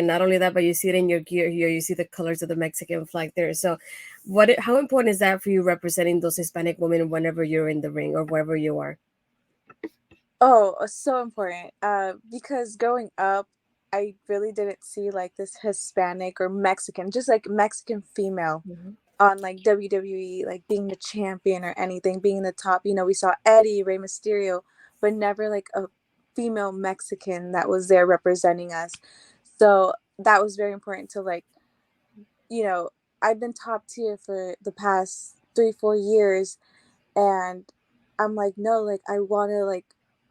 And not only that, but you see it in your gear here. You see the colors of the Mexican flag there. So, how important is that for you representing those Hispanic women whenever you're in the ring or wherever you are? Oh, so important. Because growing up, I really didn't see like this Hispanic or Mexican, just like Mexican female Mhm. on like WWE, like being the champion or anything, being the top. You know, we saw Eddie, Rey Mysterio, but never like a female Mexican that was there representing us. So that was very important to like, you know, I've been top tier for the past 3, 4 years, and I'm like, no, like I want to like,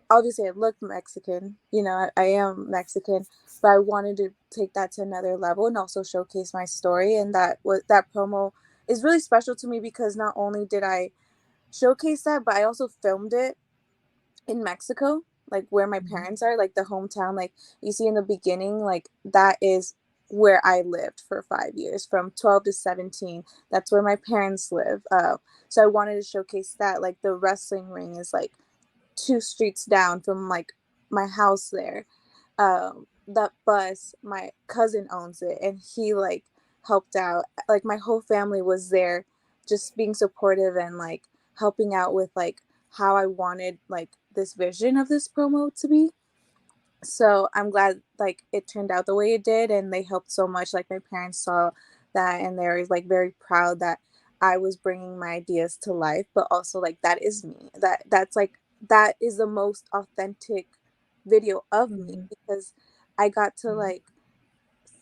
obviously I look Mexican, you know, I am Mexican, but I wanted to take that to another level and also showcase my story. And that promo is really special to me because not only did I showcase that, but I also filmed it in Mexico, like where my parents are, like the hometown, like you see in the beginning, like that is where I lived for 5 years, from 12 to 17. That's where my parents live. So I wanted to showcase that. Like the wrestling ring is like 2 streets down from like my house there. That bus, my cousin owns it, and he like helped out. Like my whole family was there, just being supportive and like helping out with like how I wanted like this vision of this promo to be. So I'm glad like it turned out the way it did, and they helped so much. Like my parents saw that, and they're like very proud that I was bringing my ideas to life, but also like that is me. That's like that is the most authentic video of me Mhm. because I got to like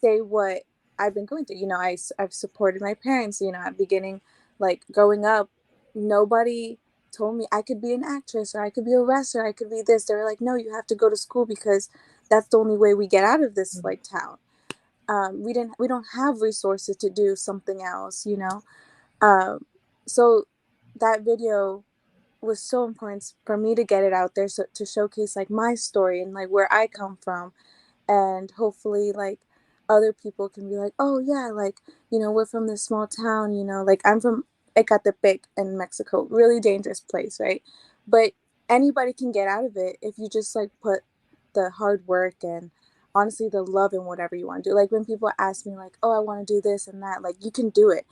say what I've been going through. You know, I've supported my parents. You know, at beginning, like growing up, nobody told me I could be an actress or I could be a wrestler. I could be this. They were like, no, you have to go to school because that's the only way we get out of this like town. We don't have resources to do something else. You know, um, so that video was so important for me to get it out there, so to showcase like my story and like where I come from, and hopefully like other people can be like, oh yeah, like, you know, we're from this small town, you know, like I'm from Ecatepec in Mexico, really dangerous place, right? But anybody can get out of it if you just like put the hard work and honestly the love in whatever you want to do. Like when people ask me like, oh, I want to do this and that, like you can do it.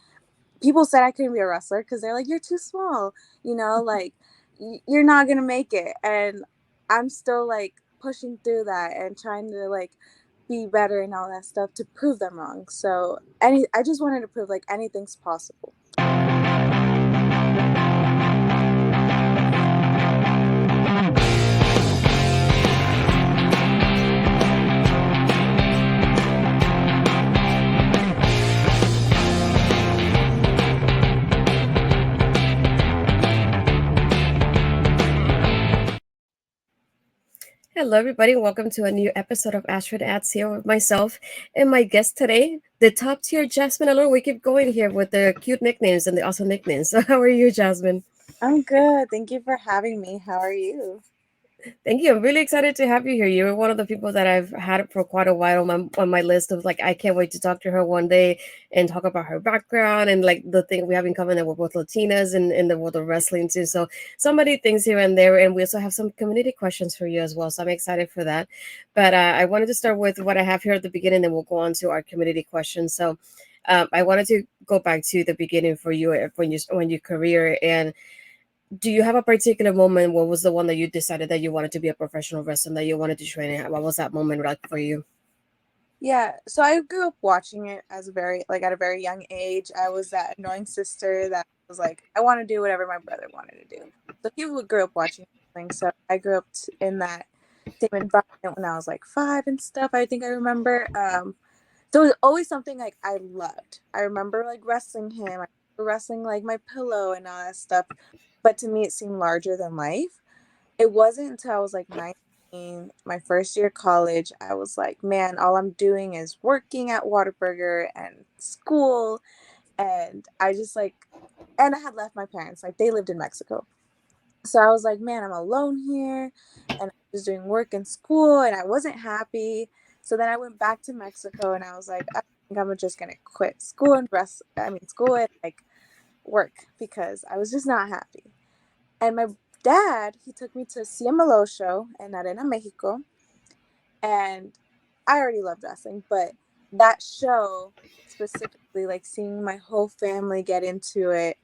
People said I couldn't be a wrestler because they're like, you're too small, you know, like you're not gonna make it. And I'm still like pushing through that and trying to like be better and all that stuff to prove them wrong. So I just wanted to prove like anything's possible. Hello, everybody. Welcome to a new episode of Astrid Asks here with myself and my guest today, the top tier Jazmin Allure. We keep going here with the cute nicknames and the awesome nicknames. So, how are you, Jasmine? I'm good. Thank you for having me. How are you? Thank you. I'm really excited to have you here. You're one of the people that I've had for quite a while on my list of like I can't wait to talk to her one day and talk about her background and like the thing we have in common that we're both Latinas and in the world of wrestling too. So many things here and there, and we also have some community questions for you as well. So I'm excited for that. But I wanted to start with what I have here at the beginning, then we'll go on to our community questions. So I wanted to go back to the beginning for you when your career and do you have a particular moment? What was the one that you decided that you wanted to be a professional wrestler, that you wanted to train in? What was that moment like for you? Yeah, so I grew up watching it as a very like at a very young age. I was that annoying sister that was like, I want to do whatever my brother wanted to do. So people grew up watching things. So I grew up in that same environment when I was like 5 and stuff. I think I remember. So it was always something like I loved. I remember like wrestling him, I remember wrestling like my pillow and all that stuff. But to me, it seemed larger than life. It wasn't until I was like 19, my first year of college, I was like, man, all I'm doing is working at Whataburger and school. And I just like, and I had left my parents, like they lived in Mexico. So I was like, man, I'm alone here. And I was doing work and school and I wasn't happy. So then I went back to Mexico and I was like, I think I'm just going to quit school and school and like work because I was just not happy. And my dad, he took me to a CMLO show in Arena, Mexico. And I already loved wrestling, but that show specifically, like seeing my whole family get into it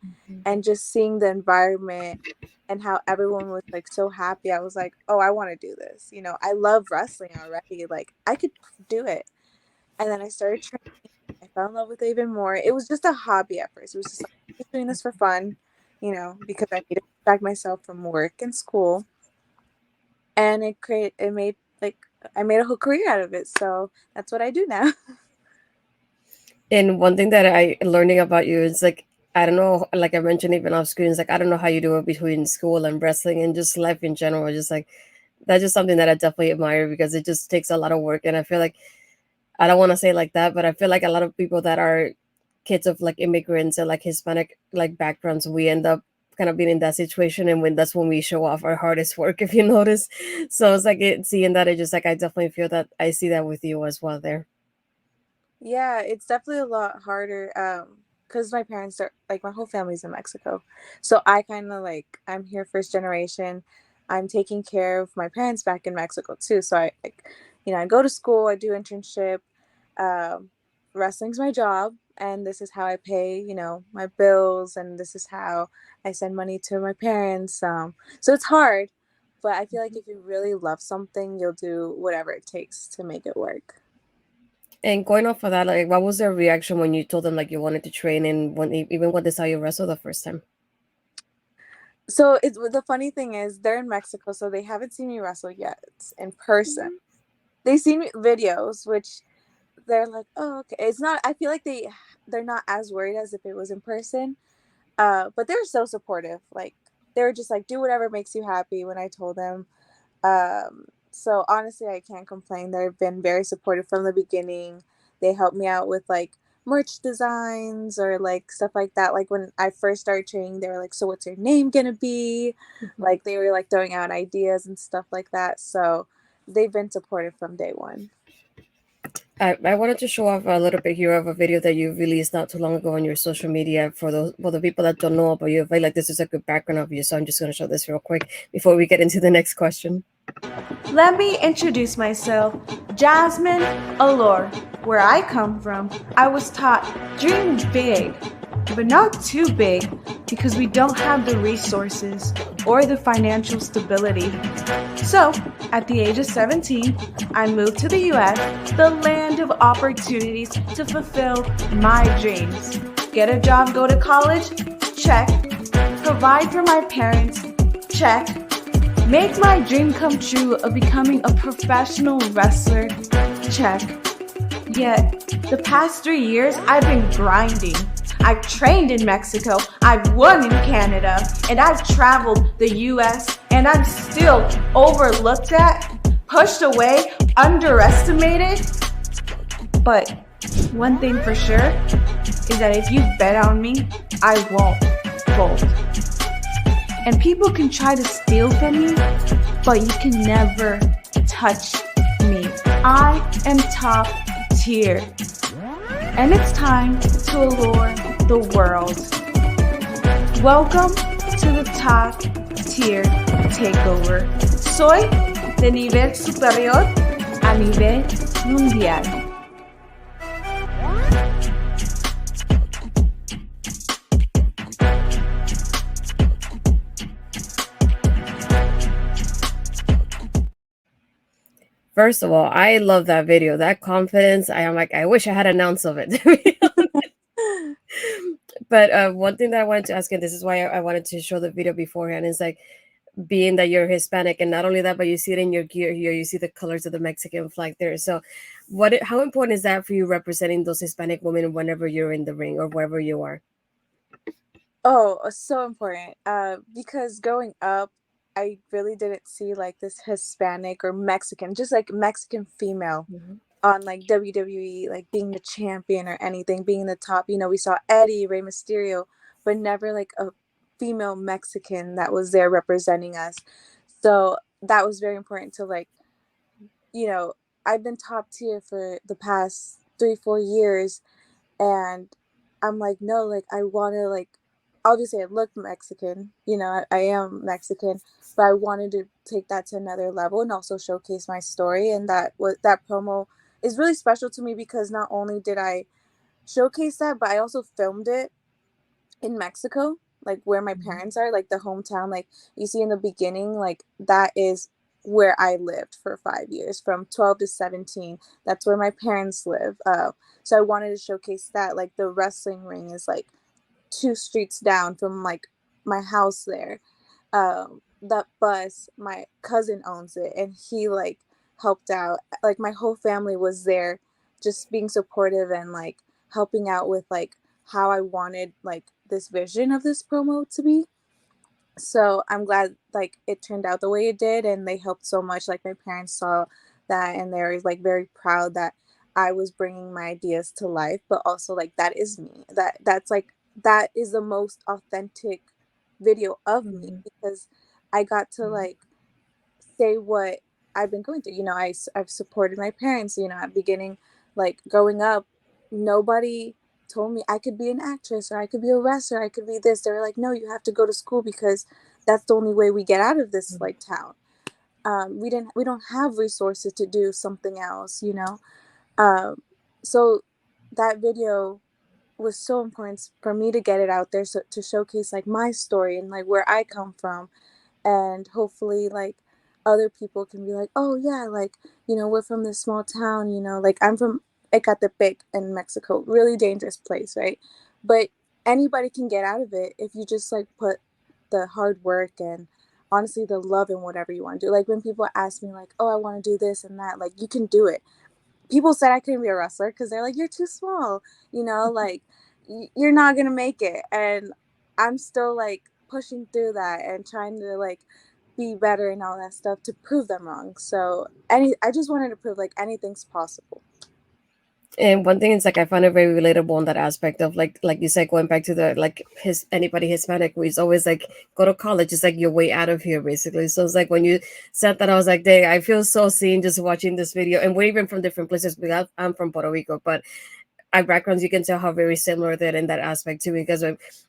and just seeing the environment and how everyone was like so happy, I was like, oh, I want to do this. You know, I love wrestling already. Like I could do it. And then I started training. I fell in love with it even more. It was just a hobby at first. It was just like I'm just doing this for fun, you know, because I need to distract myself from work and school. And it made like I made a whole career out of it. So that's what I do now. And one thing that I learning about you is like, I don't know, like I mentioned even off screen, it's like I don't know how you do it between school and wrestling and just life in general. Just like that's just something that I definitely admire because it just takes a lot of work. And I feel like I don't want to say like that, but I feel like a lot of people that are kids of like immigrants and like Hispanic like backgrounds, we end up kind of being in that situation, and when that's when we show off our hardest work, if you notice. So it's like seeing that, it just like I definitely feel that I see that with you as well there. Yeah, it's definitely a lot harder because my parents are like my whole family's in Mexico. So I kind of like I'm here first generation. I'm taking care of my parents back in Mexico too. So I like I go to school, I do internship. Um Wrestling's my job and this is how I pay, my bills and this is how I send money to my parents. So it's hard, but I feel like if you really love something, you'll do whatever it takes to make it work. And going off of that, like, what was their reaction when you told them like you wanted to train, and even when they saw you wrestle the first time? So it's the funny thing is they're in Mexico, so they haven't seen me wrestle yet in person. They see me videos, which they're like, oh, okay. It's not. I feel like they're not as worried as if it was in person. But they're so supportive. Like they were just like, do whatever makes you happy. When I told them, so honestly, I can't complain. They've been very supportive from the beginning. They helped me out with like merch designs or like stuff like that. Like when I first started training, they were like, "So what's your name gonna be?" Mhm. Like they were like throwing out ideas and stuff like that. So they've been supportive from day one. I wanted to show off a little bit here of a video that you released not too long ago on your social media for the people that don't know about you. I feel like this is a good background of you, so I'm just going to show this real quick before we get into the next question. Let me introduce myself, Jazmin Allure. Where I come from, I was taught dream big, but not too big because we don't have the resources or the financial stability. So, at the age of 17, I moved to the US, the land of opportunities to fulfill my dreams. Get a job, go to college? Check. Provide for my parents? Check. Make my dream come true of becoming a professional wrestler? Check. Yet, the past 3 years, I've been grinding. I've trained in Mexico, I've won in Canada, and I've traveled the US, and I'm still overlooked at, pushed away, underestimated. But one thing for sure is that if you bet on me, I won't fold. And people can try to steal from you, but you can never touch me. I am top tier. And it's time to allure the world. Welcome to the top tier takeover. Soy de nivel superior a nivel mundial. First of all, I love that video. That confidence, I am like, I wish I had an ounce of it. To be honest. But one thing that I wanted to ask, and this is why I wanted to show the video beforehand, is like being that you're Hispanic, and not only that, but you see it in your gear here. You see the colors of the Mexican flag there. So, how important is that for you representing those Hispanic women whenever you're in the ring or wherever you are? Oh, so important. Because growing up, I really didn't see like this Hispanic or Mexican, just like Mexican female Mhm. on like WWE, like being the champion or anything, being the top. We saw Eddie, Rey Mysterio, but never like a female Mexican that was there representing us. So that was very important to like, you know, I've been top tier for the past 3, 4 years, and I'm like, no, like I want to like, obviously I look Mexican, I am Mexican, but I wanted to take that to another level and also showcase my story. And that promo is really special to me because not only did I showcase that, but I also filmed it in Mexico, like where my parents are, like the hometown, like you see in the beginning, like that is where I lived for 5 years, from 12 to 17. That's where my parents live. So I wanted to showcase that. Like the wrestling ring is like 2 streets down from like my house there. That bus, my cousin owns it, and he like helped out. Like my whole family was there, just being supportive and like helping out with like how I wanted like this vision of this promo to be. So I'm glad like it turned out the way it did, and they helped so much. Like my parents saw that, and they were like very proud that I was bringing my ideas to life, but also like that is me. That's like that is the most authentic video of me, because I got to like say what I've been going through. You know, I've supported my parents. You know, at beginning, like growing up, nobody told me I could be an actress or I could be a wrestler. I could be this. They were like, no, you have to go to school because that's the only way we get out of this like town. We don't have resources to do something else. You know, so that video was so important for me to get it out there, so to showcase like my story and like where I come from, and hopefully like other people can be like, oh yeah, like, you know, we're from this small town, you know, like I'm from Ecatepec in Mexico, really dangerous place, right? But anybody can get out of it if you just like put the hard work and honestly the love in whatever you want to do. Like when people ask me like, oh, I want to do this and that, like you can do it. People said I couldn't be a wrestler because they're like, you're too small, you know, like you're not gonna make it. And I'm still like pushing through that and trying to like be better and all that stuff to prove them wrong. So I just wanted to prove like anything's possible. And one thing is like I find it very relatable in that aspect of like you said, going back to the like his anybody Hispanic who is always like go to college, it's like your way out of here basically. So it's like when you said that, I was like, dang, I feel so seen just watching this video. And we're even from different places because I'm from Puerto Rico, but our backgrounds, you can tell how very similar they're in that aspect too. Because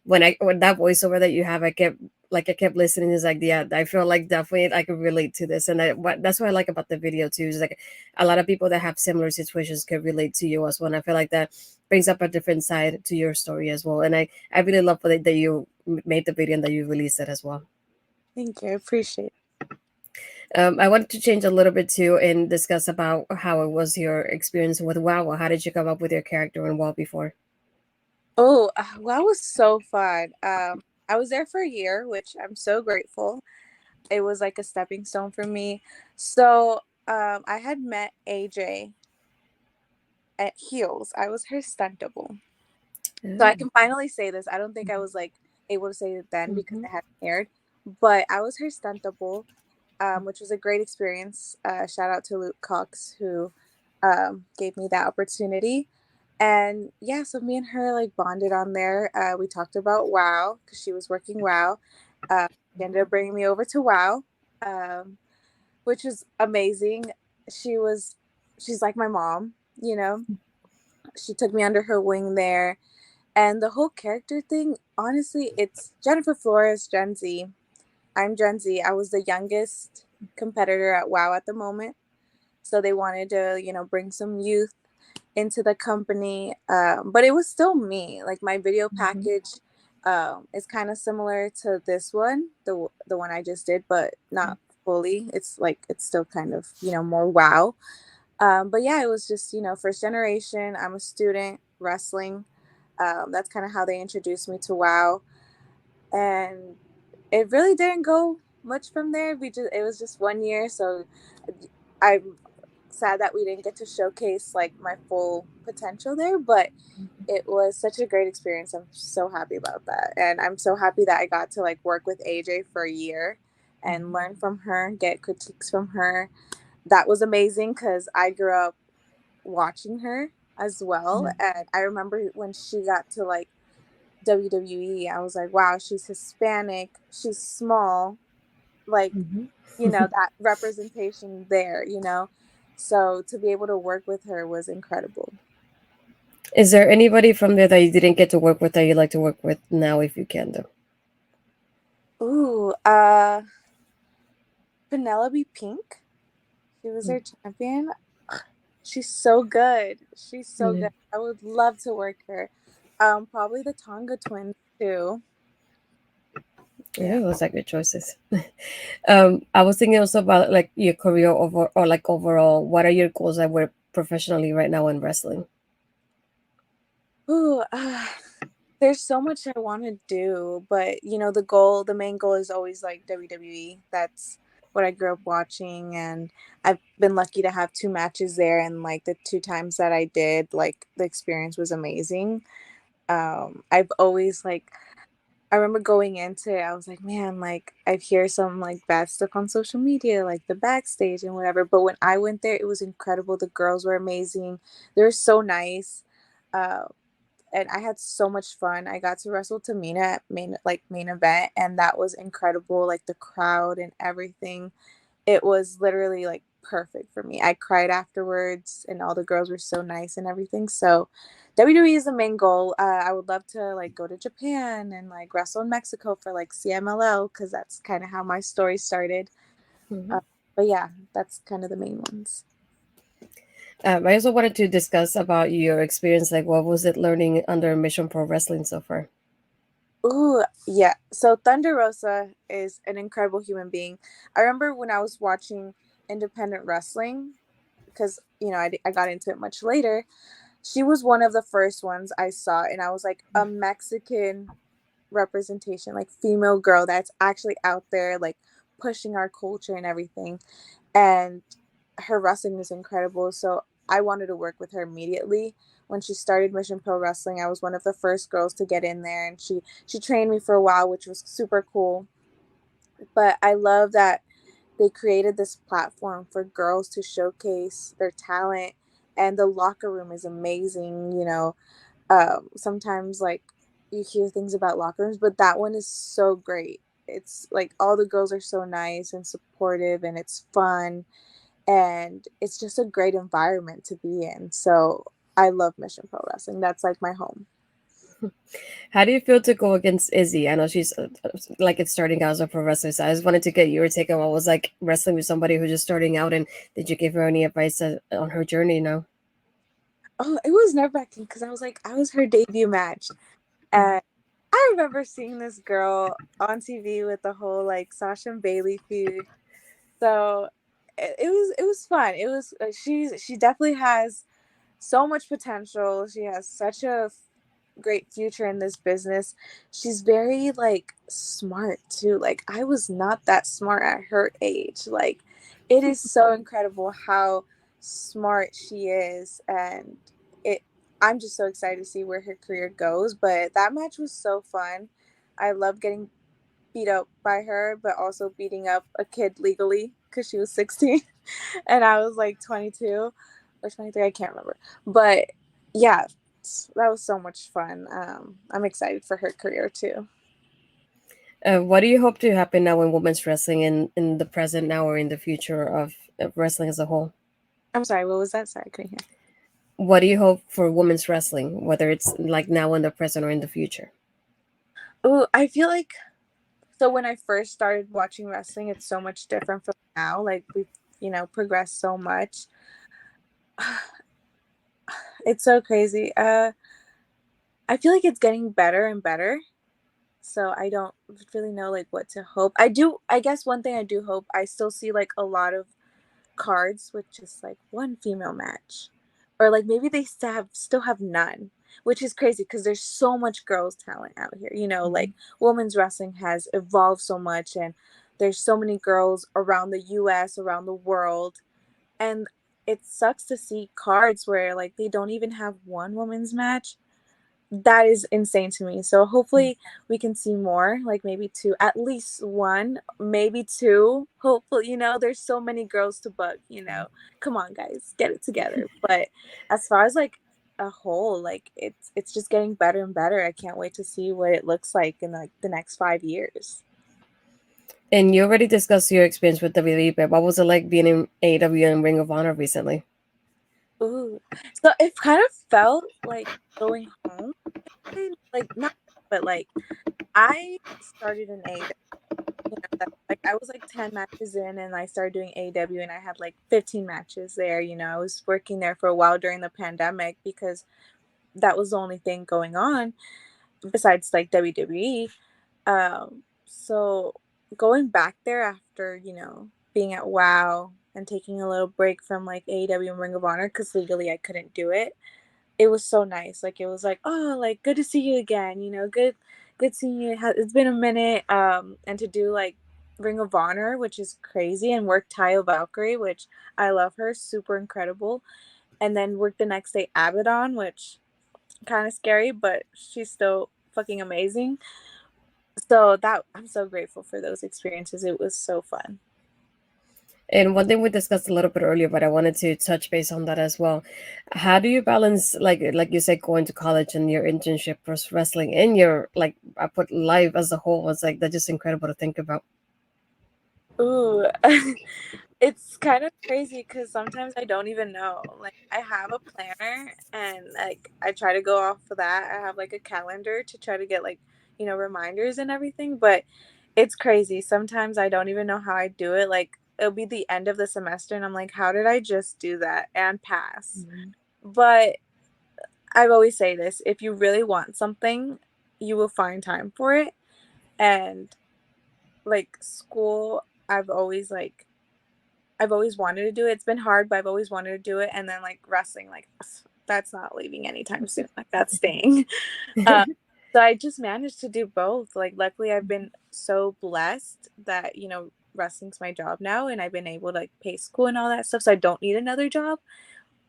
when that voiceover that you have, I kept listening. Is like, yeah, I feel like definitely I could relate to this, and that's what I like about the video too. Is like a lot of people that have similar situations can relate to you as well. And I feel like that brings up a different side to your story as well. And I really love that you made the video and that you released it as well. Thank you. I appreciate it. I wanted to change a little bit too and discuss about how it was your experience with WoW. How did you come up with your character in WoW before? Oh, well, that was so fun. I was there for a year, which I'm so grateful. It was like a stepping stone for me. So I had met AJ at Heels. I was her stunt double. So I can finally say this. I don't think I was like able to say it then because Mhm. it hadn't aired, but I was her stunt double, which was a great experience. Shout out to Luke Cox who gave me that opportunity. And yeah, so me and her like bonded on there. We talked about WoW because she was working WoW. She ended up bringing me over to WoW, um, which was amazing. She was, she's like my mom, you know. She took me under her wing there, and the whole character thing, honestly, it's Jennifer Flores, Gen Z. I'm Gen Z. I was the youngest competitor at WoW at the moment. So they wanted to, you know, bring some youth into the company. But it was still me. Like my video package is kind of similar to this one, the one I just did, but not fully. It's like, it's still kind of, you know, more WoW. But yeah, it was just, you know, first generation. I'm a student wrestling. That's kind of how they introduced me to WoW, and it really didn't go much from there. It was just 1 year, so I'm sad that we didn't get to showcase like my full potential there. But it was such a great experience. I'm so happy about that, and I'm so happy that I got to like work with AJ for a year and learn from her, get critiques from her. That was amazing because I grew up watching her as well. And I remember when she got to like WWE, I was like, wow, she's Hispanic, she's small, like, Mhm. you know, that representation there, you know. So to be able to work with her was incredible. Is there anybody from there that you didn't get to work with that you'd like to work with now if you can though? Ooh, Penelope Pink. She was our champion. She's so good. She's so Yeah. good. I would love to work her. Probably the Tonga twins too. Yeah, Yeah. those are good choices. I was thinking also about like your career over or like overall. What are your goals that were professionally right now in wrestling? Ooh, there's so much I want to do, but the main goal is always like WWE. That's what I grew up watching, and I've been lucky to have two matches there, and like the two times that I did, like the experience was amazing. I've always like I remember going into it, I was like, man, like I hear some like bad stuff on social media, like the backstage and whatever. But when I went there, it was incredible. The girls were amazing. They were so nice. Uh, and I had so much fun. I got to wrestle Tamina at main event, and that was incredible. Like the crowd and everything, it was literally like perfect for me. I cried afterwards, and all the girls were so nice and everything. So, WWE is the main goal. I would love to like go to Japan and like wrestle in Mexico for like CMLL because that's kind of how my story started. Mhm. Uh, but yeah, that's kind of the main ones. I also wanted to discuss about your experience. Like, what was it learning under Mission Pro Wrestling so far? Ooh, yeah. So Thunder Rosa is an incredible human being. I remember when I was watching independent wrestling, because I got into it much later. She was one of the first ones I saw, and I was like, a Mexican representation, like female girl that's actually out there, like pushing our culture and everything. And her wrestling was incredible. So I wanted to work with her immediately. When she started Mission Pro Wrestling, I was one of the first girls to get in there, and she trained me for a while, which was super cool. But I love that they created this platform for girls to showcase their talent, and the locker room is amazing. Sometimes like you hear things about locker rooms, but that one is so great. It's like all the girls are so nice and supportive, and it's fun, and it's just a great environment to be in. So I love Mission Pro Wrestling. That's like my home. How do you feel to go against Izzy? I know she's like it's starting out as a pro wrestler, so I just wanted to get your take on what was like wrestling with somebody who's just starting out, and did you give her any advice on her journey? No. Oh, it was nerve-wracking because I was her debut match, and I remember seeing this girl on TV with the whole like Sasha and Bailey feud. So it was fun. It was she definitely has so much potential. She has such a great future in this business. She's very like smart too. Like I was not that smart at her age. Like it is so incredible how smart she is, and it I'm just so excited to see where her career goes. But that match was so fun. I love getting beat up by her, but also beating up a kid legally because she was 16 and I was like 22 or 23. I can't remember. But yeah, that was so much fun. I'm excited for her career too. What do you hope to happen now in women's wrestling in the present now or in the future of wrestling as a whole? I'm sorry, what was that? Sorry, I couldn't hear. What do you hope for women's wrestling, whether it's like now in the present or in the future? Oh, I feel like so when I first started watching wrestling, it's so much different from now. Like we've, progressed so much. It's so crazy. I feel like it's getting better and better. So I don't really know like what to hope. I guess one thing I do hope, I still see like a lot of cards with just like one female match, or like maybe they still have none, which is crazy because there's so much girls talent out here. Like women's wrestling has evolved so much, and there's so many girls around the US, around the world, and it sucks to see cards where like they don't even have one women's match. That is insane to me. So hopefully we can see more, like maybe two, at least one, maybe two. Hopefully, there's so many girls to book. Come on, guys, get it together. But as far as like a whole, like it's just getting better and better. I can't wait to see what it looks like in like the next 5 years. And you already discussed your experience with WWE, but what was it like being in AEW and Ring of Honor recently? Ooh, so it kind of felt like going home, like not, but like I started in AEW. like I was like 10 matches in and I started doing AEW and I had like 15 matches there. I was working there for a while during the pandemic because that was the only thing going on besides like WWE. So going back there after, being at WoW and taking a little break from like AEW and Ring of Honor because legally I couldn't do it. It was so nice. Like it was like, oh, like good to see you again. Good seeing you. It's been a minute. And to do like Ring of Honor, which is crazy, and work Tayo Valkyrie, which I love her, super incredible. And then work the next day Abaddon, which kind of scary, but she's still fucking amazing. So that I'm so grateful for those experiences. It was so fun. And one thing we discussed a little bit earlier, but I wanted to touch base on that as well. How do you balance, like you said, going to college and your internship plus wrestling and your I put life as a whole? It's like that's just incredible to think about. Ooh, it's kind of crazy because sometimes I don't even know. Like I have a planner and like I try to go off of that. I have like a calendar to try to get like, reminders and everything, but it's crazy. Sometimes I don't even know how I do it. Like it'll be the end of the semester and I'm like, how did I just do that and pass? But I've always say this, if you really want something, you will find time for it. And like school, I've always wanted to do it. It's been hard, but I've always wanted to do it. And then like wrestling, like that's not leaving anytime soon. Like that's staying. So I just managed to do both. Like luckily I've been so blessed that, wrestling's my job now and I've been able to like pay school and all that stuff. So I don't need another job.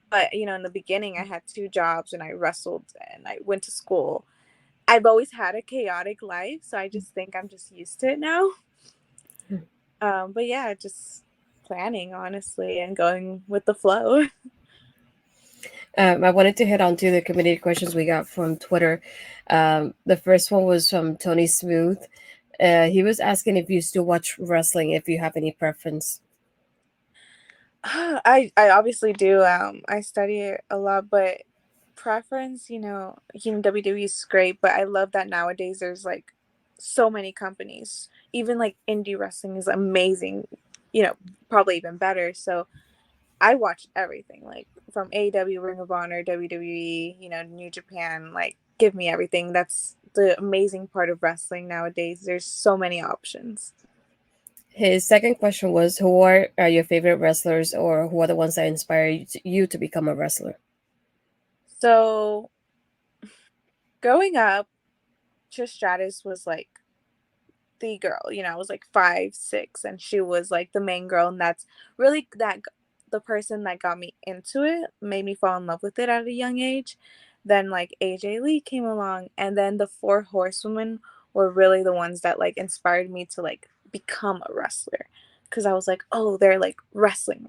But, in the beginning I had 2 jobs and I wrestled and I went to school. I've always had a chaotic life. So I just think I'm just used to it now. But yeah, just planning honestly and going with the flow. I wanted to hit on to the community questions we got from Twitter. The first one was from Tony Smooth. He was asking if you still watch wrestling, if you have any preference. I obviously do. I study it a lot, but preference, WWE is great, but I love that nowadays there's like so many companies. Even like indie wrestling is amazing, probably even better. So I watch everything, like from AEW, Ring of Honor, WWE, New Japan, like give me everything. That's the amazing part of wrestling nowadays. There's so many options. His second question was, who are your favorite wrestlers, or who are the ones that inspire you to become a wrestler? So growing up, Trish Stratus was like the girl, I was like 5, 6, and she was like the main girl, and that's really the person that got me into it, made me fall in love with it at a young age. Then like AJ Lee came along, and then the 4 horsewomen were really the ones that like inspired me to like become a wrestler, because I was like, oh, they're like wrestling,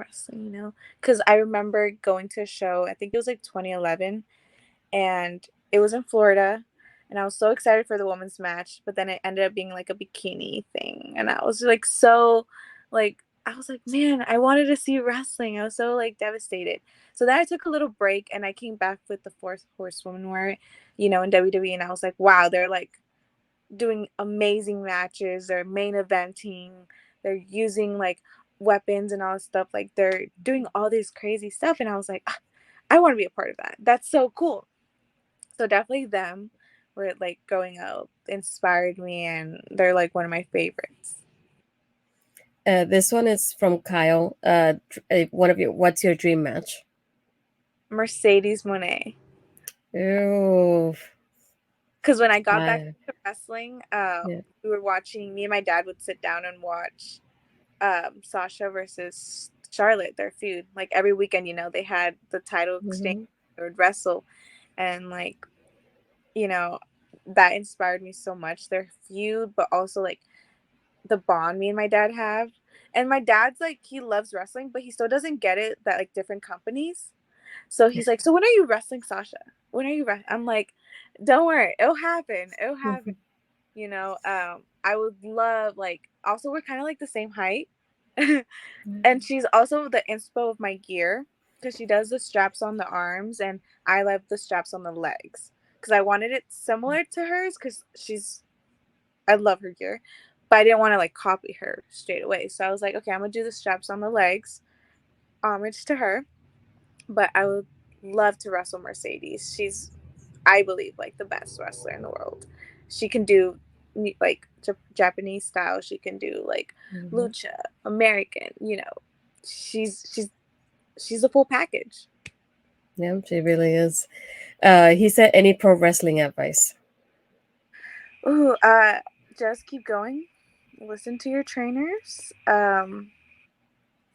because I remember going to a show, I think it was like 2011, and it was in Florida, and I was so excited for the women's match, but then it ended up being like a bikini thing, and I was like I was like, man, I wanted to see wrestling. I was so like devastated. So then I took a little break and I came back with the 4 horsewomen where, in WWE, and I was like, wow, they're like doing amazing matches, they're main eventing, they're using like weapons and all this stuff, like they're doing all this crazy stuff, and I was like, I want to be a part of that. That's so cool. So definitely them were like going out inspired me, and they're like one of my favorites. This one is from Kyle. What's your dream match? Mercedes Moné. Oh, Because when I got back to wrestling, yeah. we were watching. Me and my dad would sit down and watch Sasha versus Charlotte, their feud. Like every weekend, they had the title exchange. They would wrestle, and like, that inspired me so much. Their feud, but also like the bond me and my dad have. And my dad's like, he loves wrestling, but he still doesn't get it that like different companies. So he's like, so when are you wrestling Sasha? When are you I'm like, don't worry, it'll happen. It'll happen. I would love, like, also we're kind of like the same height. And she's also the inspo of my gear, because she does the straps on the arms and I love the straps on the legs, because I wanted it similar to hers, because I love her gear, but I didn't want to like copy her straight away. So I was like, okay, I'm gonna do the straps on the legs, homage to her. But I would love to wrestle Mercedes. She's, I believe, like the best wrestler in the world. She can do like Japanese style. She can do like lucha, American. You know, she's a full package. Yeah, she really is. He said, any pro wrestling advice? Ooh, just keep going. Listen to your trainers.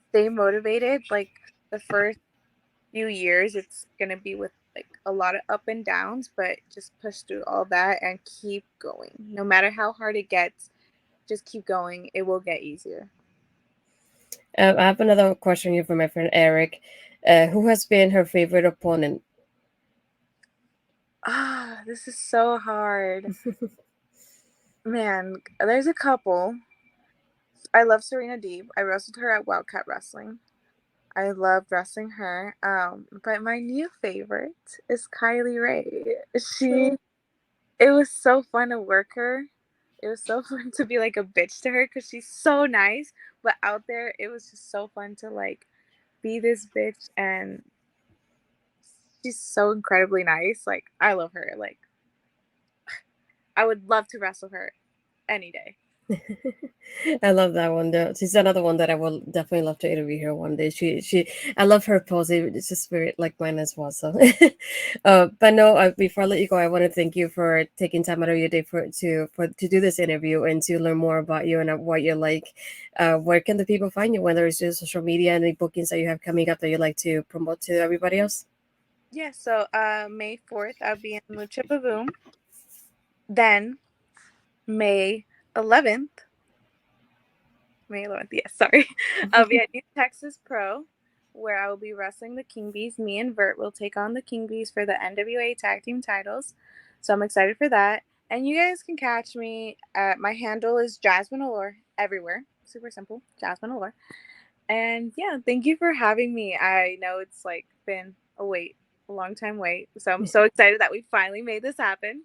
Stay motivated. Like the first few years, it's gonna be with like a lot of up and downs, but just push through all that and keep going. No matter how hard it gets, just keep going. It will get easier. I have another question here from my friend Eric. Who has been her favorite opponent? This is so hard. Man, there's a couple. I love Serena Deeb. I wrestled her at Wildcat Wrestling. I loved wrestling her. But my new favorite is Kylie Ray. It was so fun to work her. It was so fun to be like a bitch to her because she's so nice. But out there, it was just so fun to like be this bitch, and she's so incredibly nice. Like I love her. Like I would love to wrestle her any day. I love that one. Though. She's another one that I will definitely love to interview her one day. I love her pose. It's just very like mine as well. So, but no, before I let you go, I want to thank you for taking time out of your day to do this interview and to learn more about you and what you're like. Where can the people find you? Whether it's just social media and any bookings that you have coming up that you'd like to promote to everybody else. Yeah. So May 4th, I'll be in Lucha Boom. Then May 11th. May 11th, yes, sorry. I'll be at New Texas Pro, where I will be wrestling the King Bees. Me and Vert will take on the King Bees for the NWA Tag Team titles. So I'm excited for that. And you guys can catch me. My handle is Jazmin Allure everywhere. Super simple, Jazmin Allure. And yeah, thank you for having me. I know it's like been a long time wait. So I'm so excited that we finally made this happen.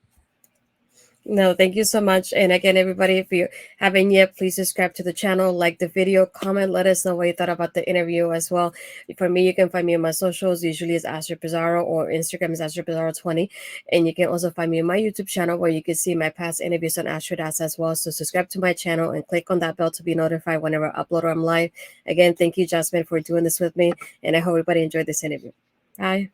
No, thank you so much. And again, everybody, if you haven't yet, please subscribe to the channel, like the video, comment, let us know what you thought about the interview as well. For me, you can find me on my socials. Usually it's Astrid Pizarro, or Instagram is Astrid Pizarro 20. And you can also find me on my YouTube channel where you can see my past interviews on Astrid Asks as well. So subscribe to my channel and click on that bell to be notified whenever I upload or I'm live. Again, thank you, Jazmin, for doing this with me. And I hope everybody enjoyed this interview. Bye.